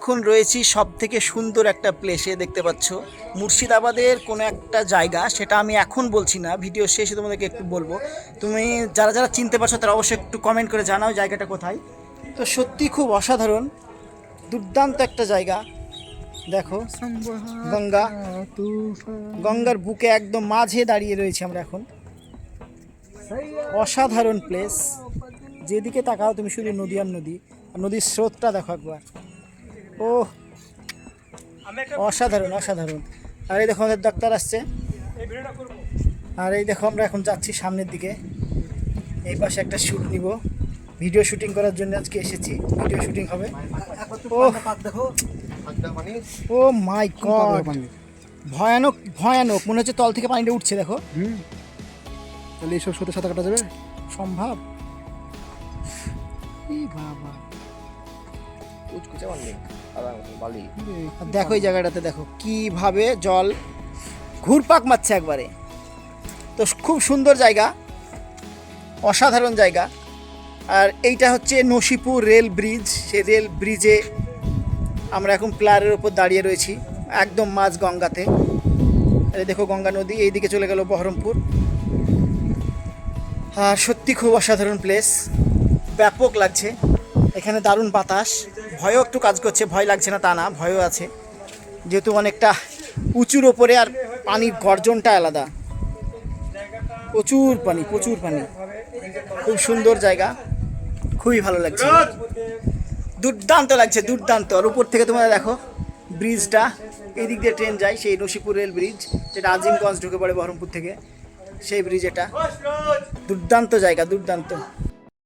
এখন রয়েছি সব থেকে সুন্দর একটা প্লেসে, দেখতে পাচ্ছ মুর্শিদাবাদের কোনো একটা জায়গা, সেটা আমি এখন বলছি না, ভিডিও শেষে তোমাদেরকে একটু বলবো। তুমি যারা যারা চিনতে পারছো তারা অবশ্যই একটু কমেন্ট করে জানাও জায়গাটা কোথায়। তো সত্যি খুব অসাধারণ, দুর্দান্ত একটা জায়গা। দেখো গঙ্গা, গঙ্গার বুকে একদম মাঝে দাঁড়িয়ে রয়েছি আমরা এখন। অসাধারণ প্লেস, যেদিকে তাকাও তুমি শুধু নদী আর নদী, আর নদীর স্রোতটা দেখো একবার। ও অসাধারণ অসাধারণ। আর এই দেখো আমাদের ডাক্তার আসছে, আর এই দেখো আমরা এখন যাচ্ছি সামনের দিকে। এই পাশে একটা শ্যুট নিব, ভিডিও শুটিং করার জন্য আজকে এসেছি, ভিডিও শুটিং হবে। ও মাই গড, ভয়ানক ভয়ানক, মনে হচ্ছে তল থেকে পানিটা উঠছে, দেখো। তাহলে এইসব সাথে সাঁতার কাটা যাবে সম্ভব? এই বাবা, দেখো এই জায়গাটাতে দেখো কিভাবে জল ঘুরপাক মারছে একবারে। তো খুব সুন্দর জায়গা, অসাধারণ জায়গা। আর এইটা হচ্ছে নসিপুর রেল ব্রিজ, সেই রেল ব্রিজে আমরা এখন প্লারের ওপর দাঁড়িয়ে রয়েছি, একদম মাঝ গঙ্গাতে। এই দেখো গঙ্গা নদী, এইদিকে চলে গেল বহরমপুর। আর সত্যি খুব অসাধারণ প্লেস, ব্যাপক লাগছে এখানে, দারুণ বাতাস, ভয়ও একটু কাজ করছে, ভয় লাগছে না তা না, ভয়ও আছে যেহেতু অনেকটা উঁচুর ওপরে, আর পানির গর্জনটা আলাদা, প্রচুর পানি প্রচুর পানি। খুব সুন্দর জায়গা, খুবই ভালো লাগছে, দুর্দান্ত লাগছে দুর্দান্ত। আর উপর থেকে তোমরা দেখো ব্রিজটা, এই দিক দিয়ে ট্রেন যায়, সেই নসিপুর রেল ব্রিজ, যেটা আজিমগঞ্জ ঢুকে পড়ে বহরমপুর থেকে, সেই ব্রিজ এটা। দুর্দান্ত জায়গা, দুর্দান্ত।